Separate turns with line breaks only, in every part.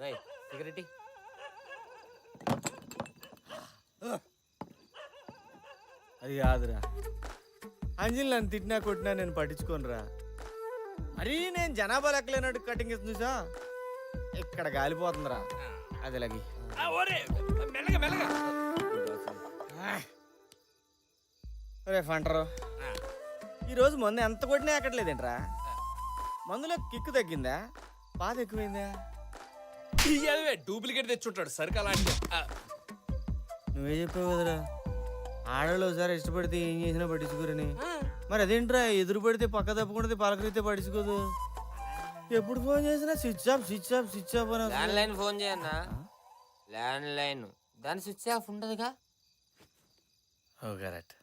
రై cigarette
అది కాదురా, అంజలి నన్ను తిట్టినా కొట్టినా నేను పట్టించుకోనురా. మరీ నేను జనాభా లెక్కలేనట్టు కటింగ్ ఇస్తుంది సా, ఇక్కడ గాలిపోతుందిరా. అది లగి రే ఫంటరు, ఈరోజు మందు ఎంత కొట్టినా ఎక్కట్లేదేంట్రా? మందులో కిక్కు తగ్గిందా, బాధ ఎక్కువైందా?
డూప్లికేట్ తెచ్చుంటాడు సరికి అలాంటి.
నువ్వే చెప్పావు కదరా, ఆడవాళ్ళు ఒకసారి ఇష్టపడితే ఏం చేసినా పట్టించుకోరని. మరి అదేంట్రా, ఎదురు పడితే పక్క తప్పకుండా పలకరితే పట్టించుకోదు. ఎప్పుడు ఫోన్ చేసినా switch off switch off switch off అని.
ల్యాండ్ లైన్ ఫోన్ చేయన్నా, ల్యాండ్ లైన్ దాని స్విచ్ ఆఫ్ ఉండదుగా.
Oh correct.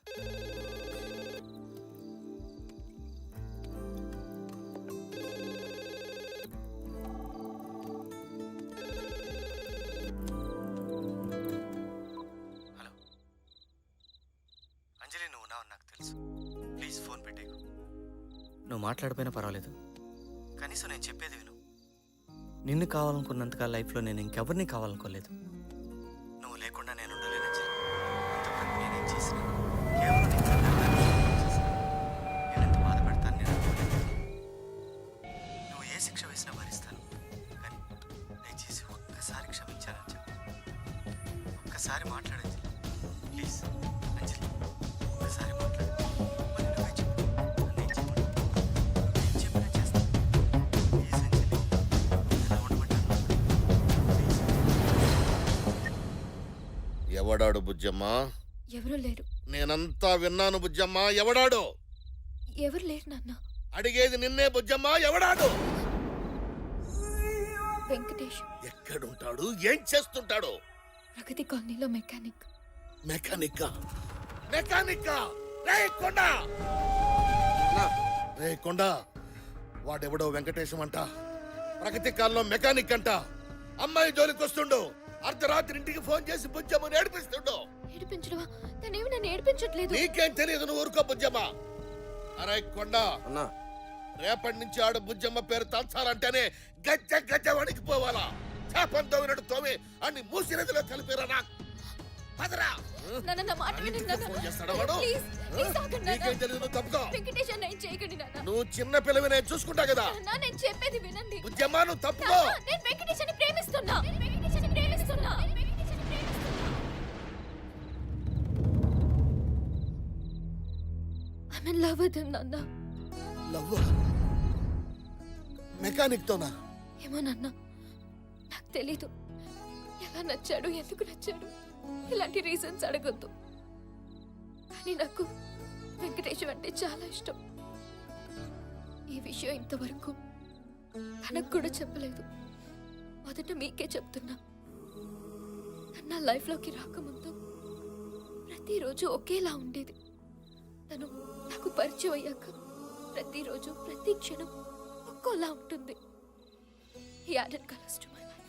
హలో అంజలి, నువ్వు ఉన్నావు నాకు తెలుసు. ప్లీజ్ ఫోన్ పెట్టేకు. నువ్వు మాట్లాడిపోయినా పర్వాలేదు, కనీసం నేను చెప్పేది విను. నిన్ను కావాలనుకున్నంతకాల లైఫ్లో నేను ఇంకెవరిని కావాలనుకోలేదు. నువ్వు లేకుండా నేను ఉండలేను అంజలి. ఇంతవరకు నేనేం చేసినా కేవలం నీకు నమ్మకాన్ని చేశాను. నేను ఎంత బాధ పెడతాను నేను అనుకోలేదు. నువ్వు ఏ శిక్ష వేసినా భరిస్తాను, కానీ దయచేసి ఒక్కసారి క్షమించాలని చెప్పు. ఒక్కసారి మాట్లాడండి ప్లీజ్. అంజలి, ఒక్కసారి మాట్లాడు. మరి నువ్వే చెప్పు, నన్ను ఏం చెప్పను. నేను చెప్పినా చేస్తాను. ప్లీజ్ అంజలి, ఎలా ఉండమంటాను ప్లీజ్.
ఎవడాడు బుజ్జమ్మా?
ఎవరూ లేరు.
నేనంతా విన్నాను బుజ్జమ్మా. ఎవడాడు?
ఎవరు లేరు నాన్న.
అడిగేది నిన్నే బుజ్జమ్మా. ఎవడాడు?
వెంకటేష్
ఎక్కడుంటాడు? ఏం చేస్తుంటాడు?
ప్రగతి కాలనీలో మెకానిక్.
మెకానిక్కా? మెకానిక్కా? రే కొండ, రే కొండ, వాడెవడో వెంకటేశం అంట, ప్రగతి కాలంలో మెకానిక్ అంట. అమ్మాయి జోలికి వస్తుండు, అర్ధరాత్రి ఇంటికి ఫోన్ చేసి బుజ్జమ్మని ఏడిపిస్తుండు.
ఏడిపించడమా? తనేమి నన్ను ఏడిపించట్లేదు.
నీకేం తెలియదు, నువ్వు ఊరుకో బుజ్జమ్మ. అరే కొండ,
అన్నా,
రేపటి నుంచి ఆడు బుజ్జమ్మ పేరు తలచాలంటేనే గజ్జ గజ్జ వణికిపోవాలా. చేపం తోమినట్టు తోమి అన్ని మూసి నదిలో కలిపిరా. పదరా.
నాన్న, నా మాట వినండి నాన్న.
ఫోన్ చేస్తాడా వాడు?
ప్లీజ్, ప్లీజ్ ఆగండి నాన్న.
నీకేం తెలియదు, నువ్వు తప్పుకో.
వెంకటేష్ అన్న ఏం చేయకండి నాన్న.
నువ్వు చిన్న పిల్లవి, నేను చూసుకుంటా కదా.
నాన్న, నేను చెప్పేది వినండి.
బుజ్జమ్మ నువ్వు తప్పుకో.
నాన్న, నేను వెంకటేష్ అని ప్రేమిస్తున్నా. నేను వెంకటేష్ అని ప్రేమిస్తున్నా. I'm in love with him, నాన్న.
లవ్వ? మెకానిక్ తోనా?
ఏమో నాన్న, నాకు తెలీదు. ఎలా నచ్చాడు, ఎందుకు నచ్చాడు, ఇలాంటి రీజన్స్ అడగొద్దు. కానీ నాకు వెంకటేశ్వర అంటే చాలా ఇష్టం. ఈ విషయం ఇంతవరకు తనకు కూడా చెప్పలేదు. మొదట మీకే చెప్తున్నా. తను నా లైఫ్లోకి రాకముందు ప్రతిరోజు ఒకేలా ఉండేది. తను నాకు పరిచయం అయ్యాక ప్రతిరోజు ప్రతి క్షణం ఒక్కోలా ఉంటుంది. He added colors to my life.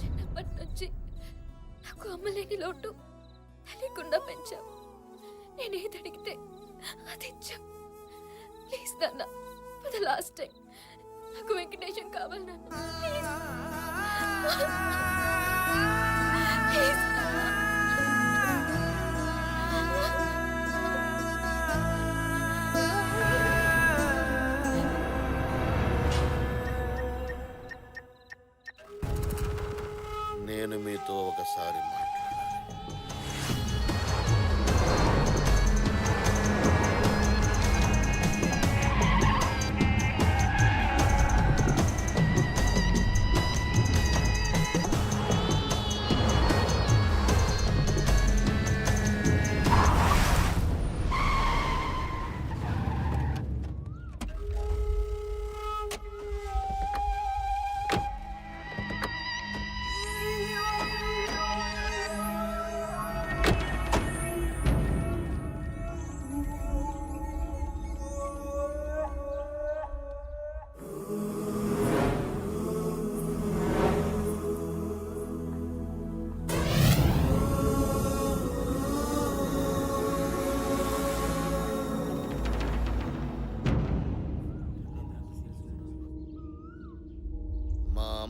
చిన్నప్పటి నుంచి నాకు అమ్మలేని లోటు తెలియకుండా పెంచాం. నేనేది అడిగితే అది ఇచ్చాం. ప్లీజ్ నాన్న, ఫర్ ద లాస్ట్ టైం నాకు వెంకటేశం కావాలి నాన్న. ప్లీజ్.
నేను మీతో ఒకసారి మాట్లాడాలి.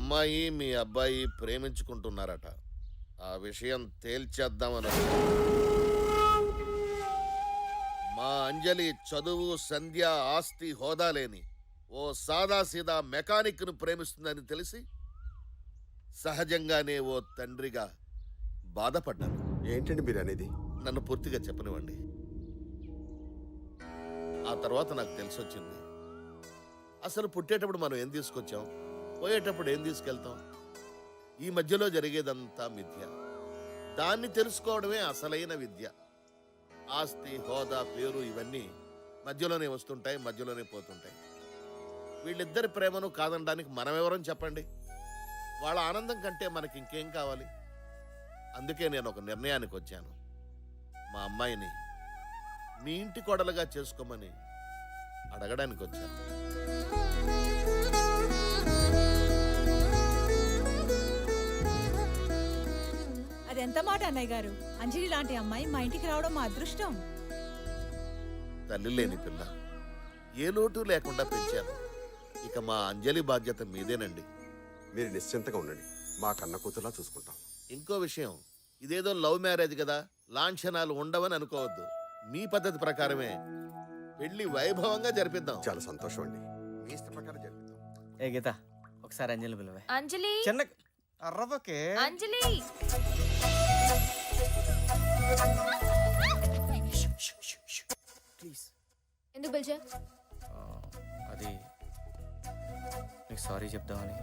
అమ్మాయి మీ అబ్బాయి ప్రేమించుకుంటున్నారట. ఆ విషయం తేల్చేద్దామని మా అంజలి చదువు, సంధ్య, ఆస్తి, హోదా లేని ఓ సాదాసీదా మెకానిక్ను ప్రేమిస్తుందని తెలిసి సహజంగానే ఓ తండ్రిగా బాధపడ్డాను.
ఏంటండి మీరు అనేది?
నన్ను పూర్తిగా చెప్పనివ్వండి. ఆ తర్వాత నాకు తెలిసొచ్చింది, అసలు పుట్టేటప్పుడు మనం ఏం తీసుకొచ్చాం, పోయేటప్పుడు ఏం తీసుకెళ్తాం, ఈ మధ్యలో జరిగేదంతా మిథ్య. దాన్ని తెలుసుకోవడమే అసలైన విద్య. ఆస్తి, హోదా, పేరు ఇవన్నీ మధ్యలోనే వస్తుంటాయి, మధ్యలోనే పోతుంటాయి. వీళ్ళిద్దరి ప్రేమను కాదనడానికి మనమెవరం చెప్పండి? వాళ్ళ ఆనందం కంటే మనకి ఇంకేం కావాలి? అందుకే నేను ఒక నిర్ణయానికి వచ్చాను. మా అమ్మాయిని మీ ఇంటి కోడలుగా చేసుకోమని అడగడానికి వచ్చాను.
అదెంత మాట అన్నయ్య గారు. అంజలి లాంటి అమ్మాయి మా ఇంటికి రావడం మా అదృష్టం.
తల్లి లేని పిల్ల, ఏ లోటు లేకుండా పెంచాను. ఇక మా అంజలి బాధ్యత మీదేనండి.
మీరు నిశ్చింతగా ఉండండి, మా కన్న కూతురులా చూసుకుంటాం.
ఇంకో విషయం, ఇదేదో లవ్ మ్యారేజ్ కదా, లాంఛనాలు ఉండవని అనుకోవద్దు. మీ పద్ధతి ప్రకారమే పెళ్లి వైభవంగా జరిపిద్దాం.
చాలా సంతోషం అండి, మీ ఇష్ట ప్రకారం జరిపిద్దాం.
ఏ గీత, ఒకసారి అంజలి పిలువే.
అంజలి
చిన్న అర్రవకే.
అంజలి
ప్లీజ్.
ఎందుకు పిలిచా?
అది నీకు సారీ చెప్దామని.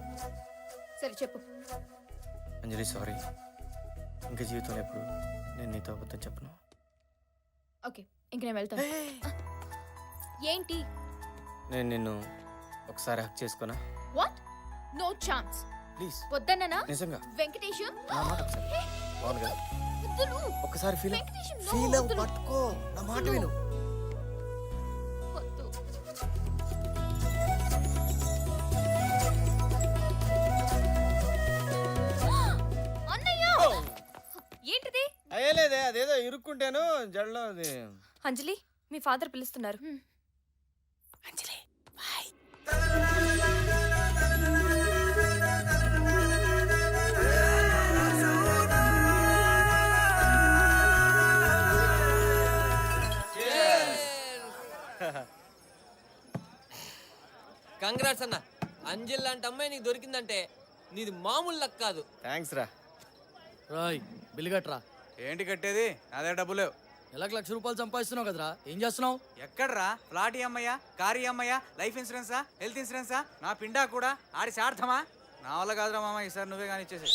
సరే చెప్పు.
అంజలి సారీ, ఇంకా జీవితంలో ఎప్పుడు నేను నీతో అబద్ధం చెప్పను.
ఓకే, ఇంక నేను వెళ్తాను. ఏంటి?
నేను నిన్ను ఒకసారి హక్ చేసుకున్నా.
వాట్? No chance.
ప్లీజ్.
వద్దన్నా?
నిజంగా
వెంకటేశం
నా మాట ఒకసారి. బాగుంది కదా?
వద్దులు.
ఒక్కసారి ఫీల్
వెంకటేశం, no,
ఫీల్
వద్దులు.
పట్టుకో, నా మాట విను.
వద్దు. అన్నయ్య! ఏంటిది?
అయ్యలేదే, అదేదో ఇరుక్కుంటాను జడలో. అది
అంజలి, మీ ఫాదర్ పిలుస్తున్నారు. అంజలి బాయ్.
కంగ్రాట్స్ అన్న. అంజల్ లాంటి అమ్మాయి నీకు దొరికిందంటే నీది మామూలు లక్ కాదు.
థ్యాంక్స్ రా.
రాయ్ బిల్లు కట్టరా.
ఏంటి కట్టేది? అదే డబ్బు లేవు.
నెలకు ₹1,00,000 సంపాదిస్తున్నావు కదరా, ఏం చేస్తున్నావు?
ఎక్కడ్రా? ఫ్లాట్ అమ్మయ్యా, కారు అమ్మయ్యా, లైఫ్ ఇన్సూరెన్సా, హెల్త్ ఇన్సూరెన్సా, నా పిండా కూడా ఆడి సార్థమా? నా వల్ల కాదురా మామ, ఈసారి నువ్వే కానీ ఇచ్చేసి.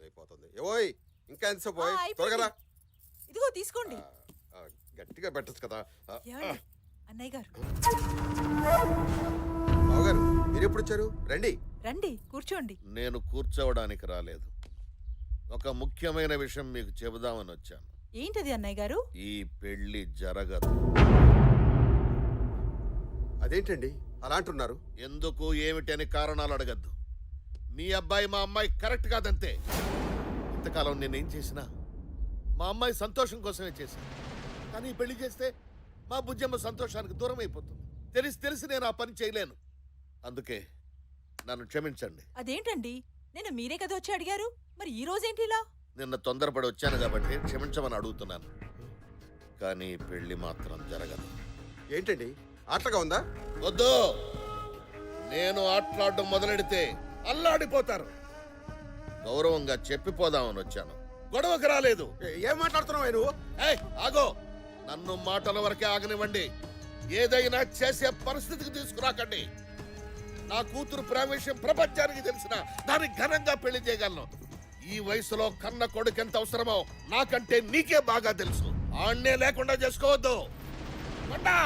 అయిపోతుంది. ఏవోయ్, ఇంకా ఎంతసేపు పోయి?
అయిపోయింది.
త్వరగా రా.
ఇదిగో తీసుకోండి.
గట్టిగా పెట్టచ్చు కదా.
ఏమండి అన్నయ్య గారు,
బావగారు మీరు ఎప్పుడు వచ్చారు? రండి.
రండి కూర్చోండి.
నేను కూర్చోవడానికి రాలేదు, ఒక ముఖ్యమైన విషయం మీకు చెబుదామని వచ్చాను.
ఏంటది అన్నయ్య గారు?
ఈ పెళ్లి జరగదు.
అదేంటండి అలా అంటున్నారు?
ఎందుకు ఏమిటని కారణాలు అడగద్దు. మీ అబ్బాయి మా అమ్మాయి కరెక్ట్ కాదంతే. ఇంతకాలం నేనేం చేసినా మా అమ్మాయి సంతోషం కోసమే చేశాను. కానీ ఈ పెళ్లి చేస్తే మా బుజ్జమ్మ సంతోషానికి దూరం అయిపోతుంది. తెలిసి నేను ఆ పని చేయలేను. అందుకే నన్ను క్షమించండి.
అదేంటండి, నేను మీరే కదా వచ్చి అడిగారు, మరి ఈ రోజేంటి ఇలా?
నిన్న తొందరపడి వచ్చాను కాబట్టి క్షమించమని అడుగుతున్నాను. కానీ ఈ పెళ్లి మాత్రం జరగదు.
ఏంటండి ఆటగా ఉందా?
వద్దు, నేను ఆటలాడడం మొదలెడితే అల్లాడిపోతారు. గౌరవంగా చెప్పిపోదామని వచ్చాను, గొడవకు రాలేదు.
ఏం మాట్లాడుతున్నావు నువ్వు?
ఏయ్ ఆగో, నన్ను మాటల వరకే ఆగనివ్వండి. ఏదైనా చేసే పరిస్థితికి తీసుకురాకండి. నా కూతురు ప్రేమ విషయం ప్రపంచానికి తెలిసిన దాన్ని ఘనంగా పెళ్లి చేయగలను. ఈ వయసులో కన్న కొడుకు ఎంత అవసరమో నాకంటే నీకే బాగా తెలుసు. ఆణ్ణే లేకుండా చేసుకోవద్దు. కొండా!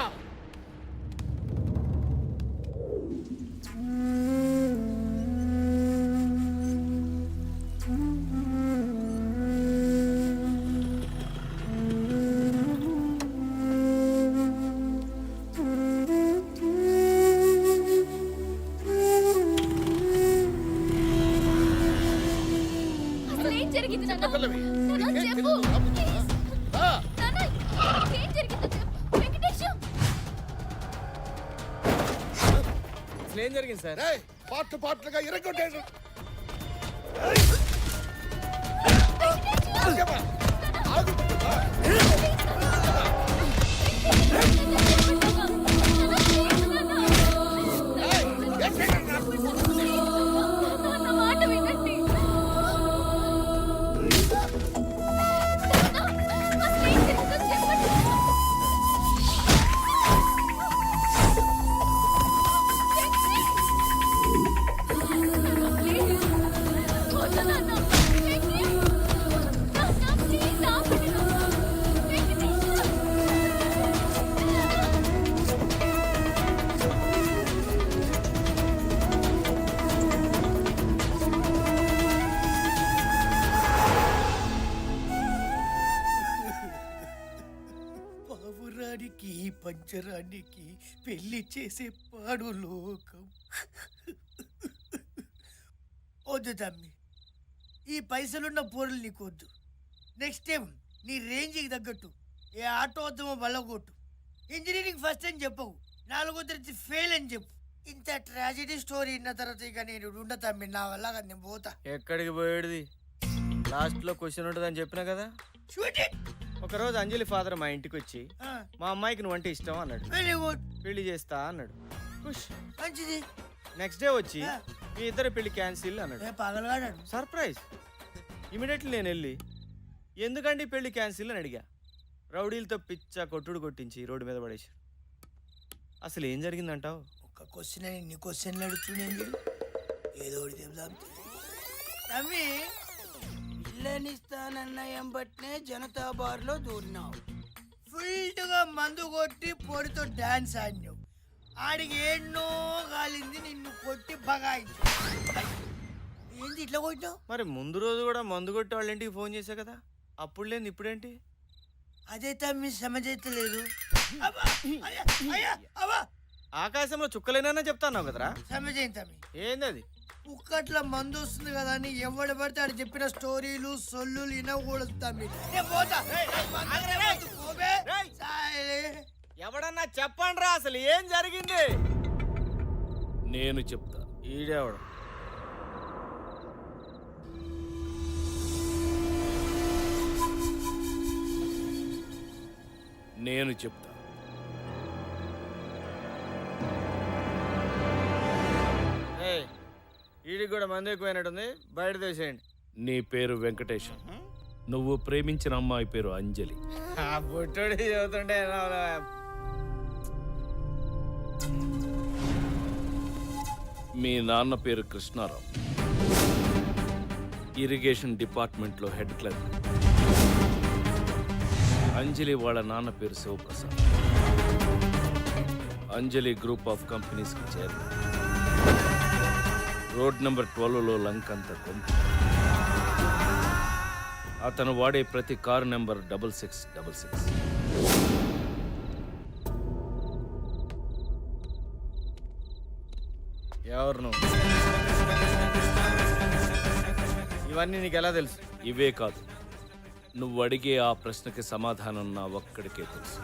అసలు ఏం జరిగింది నాన్న?
చిన్నపిల్లవి.
నాన్న,
నీకేం
చెప్పు.
తెలీదు, రాబోతుందా? ఆ,
నాన్న, ఏం జరిగిందో చెప్పు. వెంకటేశం,
అసలు ఏం జరిగింది సార్?
రేయ్, పార్ట్లుగా ఇరగొట్టేసి
నా మాట వినండి. అసలు ఏం జరిగిందో చెప్పండి. ప్లీజ్ వద్దు నాన్న. నాన్న, ప్లీజ్ ఆపండి.
పావురానికి పంచరానికి పెళ్లి చేసే పాడు లోకం. వద్దు తమ్మి, ఈ పైసలున్న పోరులు నీకు వద్దు. నెక్స్ట్ టైం నీ రేంజ్కి తగ్గట్టు ఏ ఆటో వద్దామో బల్లగొట్టు. ఇంజనీరింగ్ ఫస్ట్ అని చెప్పవు, 4వ తరగతి ఫెయిల్ అని చెప్పు. ఇంత ట్రాజెడీ స్టోరీ విన్న తర్వాత ఇక నేను ఉండ తమ్మి, నా వల్ల కాదు, నేను పోతా.
ఎక్కడికి పోయేది? లాస్ట్ లో క్వశ్చన్ ఉంటుందని చెప్పినా కదా.
Shoot it.
ఒకరోజు అంజలి ఫాదర్ మా ఇంటికి వచ్చి మా అమ్మాయికి నువ్వంటే ఇష్టం అన్నాడు.
వెరీ గుడ్,
పెళ్లి చేస్తా అన్నాడు. ఖుష్.
మంచిది.
నెక్స్ట్ డే వచ్చి మీ ఇద్దరు పెళ్లి క్యాన్సిల్ అన్నాడు.
పగలగాడాడు.
సర్ప్రైజ్. ఇమీడియట్లీ నేను వెళ్ళి ఎందుకండి పెళ్లి క్యాన్సిల్ అని అడిగా. రౌడీలతో పిచ్చ కొట్టుడు కొట్టించి రోడ్డు మీద పడేసి. అసలు ఏం జరిగిందంటావు?
ఒక క్వశ్చన్ అని ఇన్ని క్వశ్చన్లు అడుగుతున్నాను. ఏదో ఒకటి చెప్దాం తమ్మి. ఇల్లనిస్తానన్న ఎంబట్నే జనతా బార్లో దూరినావు. ఫుల్గా మందు కొట్టి పొడితో డాన్స్ ఆడినావు. ఆడికి ఎన్నో కాలింది, నిన్ను కొట్టి బగాయించు. ఏంది ఇట్లా కొట్టినావు?
మరి ముందు రోజు కూడా మందు కొట్టి వాళ్ళ ఇంటికి ఫోన్ చేశా కదా, అప్పుడు లేదు ఇప్పుడేంటి?
అదే తమ్మి సమజైతలేదు.
ఆకాశంలో చుక్కలేనా చెప్తాన్నావు కదరా.
సమజైంది తమ్మి.
ఏంది అది?
కుక్కట్ల మందు వస్తుంది కదా అని ఎవడు పడితే ఆడు చెప్పిన స్టోరీలు సొల్లు వినకూడదు తమ్మి. నేను పోతా. పోబే. సాయిలే.
ఎవడన్నా చెప్పండి రా, అసలు ఏం జరిగింది?
నేను చెప్తా.
ఈడేవాడు.
నేను చెప్తా.
ఈడికి కూడా మంది ఎక్కువైనట్టుంది, బయట తీసేయండి.
నీ పేరు వెంకటేశం, నువ్వు ప్రేమించిన అమ్మాయి పేరు అంజలి.
ఆ పుట్టుడి చదువుతుంటే
మీ నాన్న పేరు కృష్ణారావు, ఇరిగేషన్ డిపార్ట్మెంట్లో హెడ్ క్లర్క్. అంజలి వాళ్ళ నాన్న పేరు శివప్రసాద్, అంజలి గ్రూప్ ఆఫ్ కంపెనీస్కి చైర్మన్. రోడ్ నెంబర్ 12లో లంకంత కొంత. అతను వాడే ప్రతి కారు నెంబర్ 6666.
ఎవరు నువ్వు? ఇవన్నీ నీకు ఎలా తెలుసు?
ఇవే కాదు, నువ్వు అడిగే ఆ ప్రశ్నకి సమాధానం నా ఒక్కడికే తెలుసు.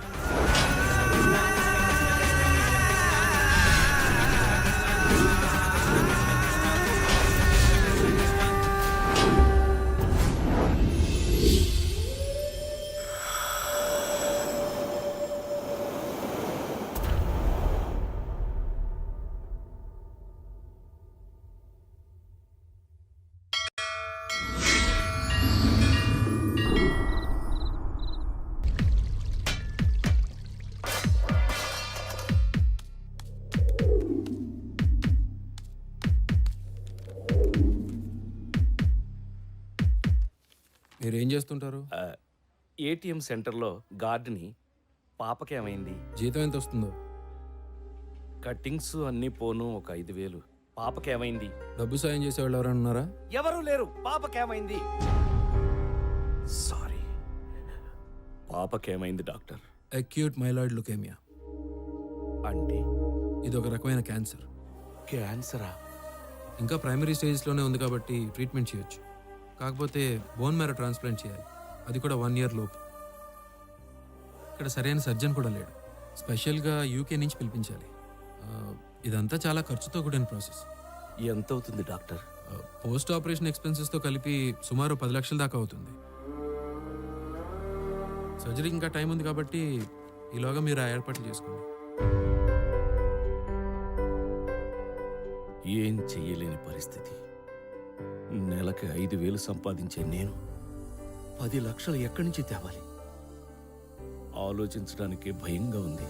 మీరేం చేస్తుంటారు?
ఏటీఎం సెంటర్లో గార్డ్ని. పాపకేమైంది?
జీతం ఎంత వస్తుందో?
కట్టింగ్స్ అన్నీ పోను ఒక 5,000. పాపకేమైంది?
డబ్బు సాయం చేసేవాళ్ళు ఎవరైనా ఉన్నారా?
ఎవరూ లేరు. పాపకేమైంది? సారీ, పాపకేమైంది డాక్టర్?
Acute myeloid leukaemia.
అంటే
ఇది ఒక రకమైన క్యాన్సర్.
క్యాన్సరా?
ఇంకా ప్రైమరీ స్టేజ్లోనే ఉంది కాబట్టి ట్రీట్మెంట్ చేయొచ్చు. కాకపోతే బోన్ మ్యారో ట్రాన్స్ప్లాంట్ చేయాలి, అది కూడా 1 year లోపు. ఇక్కడ సరైన సర్జన్ కూడా లేడు. స్పెషల్గా యూకే నుంచి పిలిపించాలి. ఇదంతా చాలా ఖర్చుతో కూడిన ప్రాసెస్.
ఎంత అవుతుంది డాక్టర్?
పోస్ట్ ఆపరేషన్ ఎక్స్పెన్సెస్తో కలిపి సుమారు 10 లక్షల దాకా అవుతుంది. సర్జరీ ఇంకా టైం ఉంది కాబట్టి ఈలోగా మీరు ఆ ఏర్పాట్లు చేసుకోండి.
ఏం చెయ్యలేని పరిస్థితి. నెలకి 5,000 సంపాదించే నేను 10 లక్షలు ఎక్కడి నుంచి తేవాలి? ఆలోచించడానికే భయంగా ఉంది.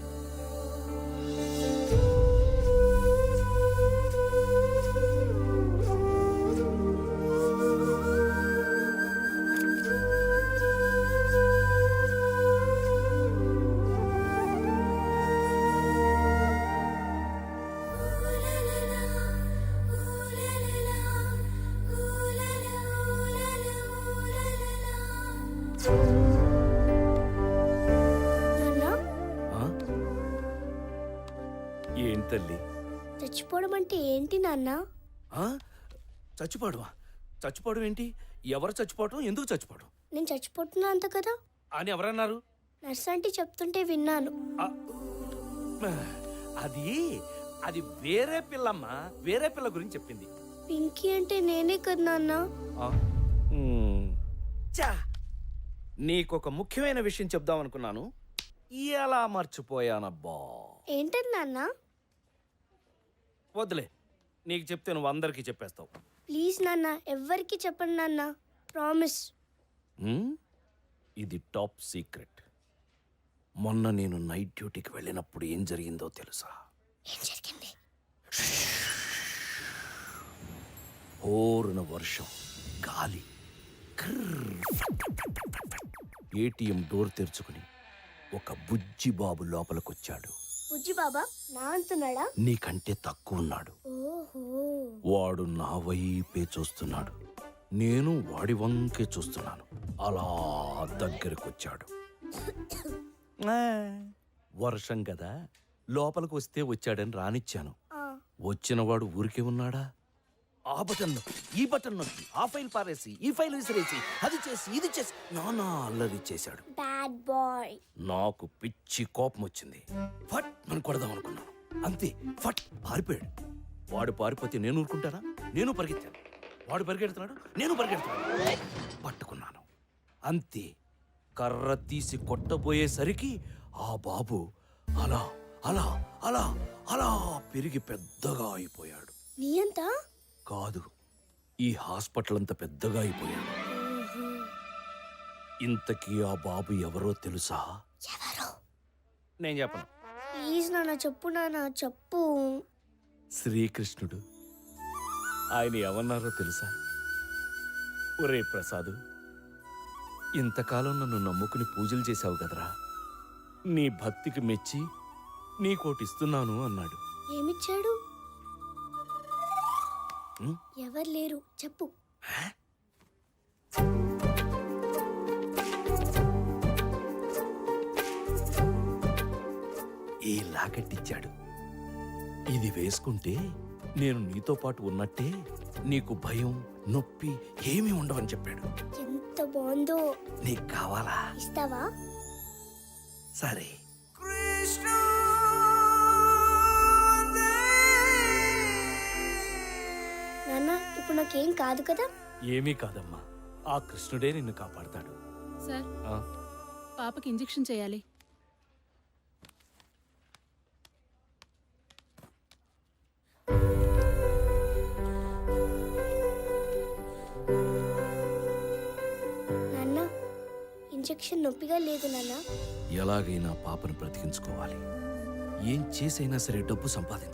ఆ? ఏం తల్లి?
చచ్చిపోవడం అంటే ఏంటి నాన్న?
ఆ? చచ్చిపోవడమా? చచ్చిపోవడం ఏంటి? ఎవరు చచ్చిపోవడం? ఎందుకు చచ్చిపోవడం
నేను చచ్చిపోతున్నా అంత కదా
అని ఎవరన్నారు?
నర్స్ అంటే చెప్తుంటే విన్నాను.
ఆ, అది అది వేరే పిల్లమ్మా. వేరే పిల్ల గురించి చెప్పింది.
పింకీ అంటే నేనే కదా నాన్న.
ఆ? చా, నీకొక ముఖ్యమైన విషయం చెప్దాం అనుకున్నాను. ఎలా మర్చిపోయానబ్బా.
ఏంటది నాన్న?
వద్దులే, నీకు చెప్తే నువ్వు అందరికీ చెప్పేస్తావు.
ప్లీజ్ నాన్న, ఎవ్వరికి చెప్పండి నాన్న, ప్రామిస్.
ఇది టాప్ సీక్రెట్. మొన్న నేను నైట్ డ్యూటీకి వెళ్ళినప్పుడు ఏం జరిగిందో తెలుసా?
ఏం జరిగింది?
ఓరున వర్షం, గాలి, ఏటీఎం డోర్ తెరుచుకుని ఒక బుజ్జి బాబు లోపలికొచ్చాడు.
బుజ్జి బాబా నా అంటున్నాడా?
నీకంటే తక్కువ ఉన్నాడు.
ఓహో.
వాడు నా వైపే చూస్తున్నాడు, నేను వాడి వంకే చూస్తున్నాను. అలా దగ్గరకొచ్చాడు. వర్షం కదా, లోపలికి వస్తే వచ్చాడని రానిచ్చాను. వచ్చినవాడు ఊరికే ఉన్నాడా? ఆ బటన్ నొక్కి, ఈ బటన్ నొక్కి, ఆ ఫైల్ పారేసి, ఈ ఫైల్ విసిరేసి, అది చేసి, ఇది చేసి నానా అల్లరి చేశాడు.
Bad boy.
నాకు పిచ్చి కోపం వచ్చింది. ఫట్ మనం కొడదాం అనుకున్నాను. అంతే, ఫట్ పారిపోయాడు. వాడు పారిపోతే నేను ఊరుకుంటానా? నేను పరిగెత్తాను. వాడు పరిగెడుతున్నాడు, నేను పరిగెడుతున్నాను. పట్టుకున్నాను. అంతే, కర్ర తీసి కొట్టబోయేసరికి ఆ బాబు అలా అలా అలా అలా పెరిగి పెద్దగా అయిపోయాడు.
నీ అంత
కాదు, ఈ హాస్పిటల్ అంత పెద్దగా అయిపోయాడు. ఇంతకీ ఆ బాబు ఎవరో తెలుసా?
ఎవరు?
నేను చెప్పను.
ప్లీజ్ నాన్న చెప్పు, నాన్న చెప్పు.
శ్రీకృష్ణుడు. ఆయన ఏమన్నారో తెలుసా? ఒరే ప్రసాదు, ఇంతకాలం నన్ను నమ్ముకుని పూజలు చేశావు కదరా, నీ భక్తికి మెచ్చి నీకోటిస్తున్నాను అన్నాడు.
ఏమిచ్చాడు?
ఉం?
ఎవరు లేరు, చెప్పు.
ఈ లాకెట్టిచ్చాడు. ఇది వేసుకుంటే నేను నీతో పాటు ఉన్నట్టే, నీకు భయం నొప్పి ఏమీ ఉండవని చెప్పాడు.
ఎంత బాగుందో.
నీకు కావాలా?
ఇస్తావా?
సరే.
నాన్న ఇప్పుడు నాకేం కాదు కదా?
ఏమీ కాదమ్మా, ఆ కృష్ణుడే నిన్ను కాపాడతాడు.
సార్,
ఆ?
పాపకి ఇంజెక్షన్ చేయాలి.
నాన్న ఇంజెక్షన్ నొప్పిగా లేదు నాన్న.
ఎలాగైనా పాపను బ్రతికించుకోవాలి. ఏం చేసైనా సరే డబ్బు సంపాదించాలి.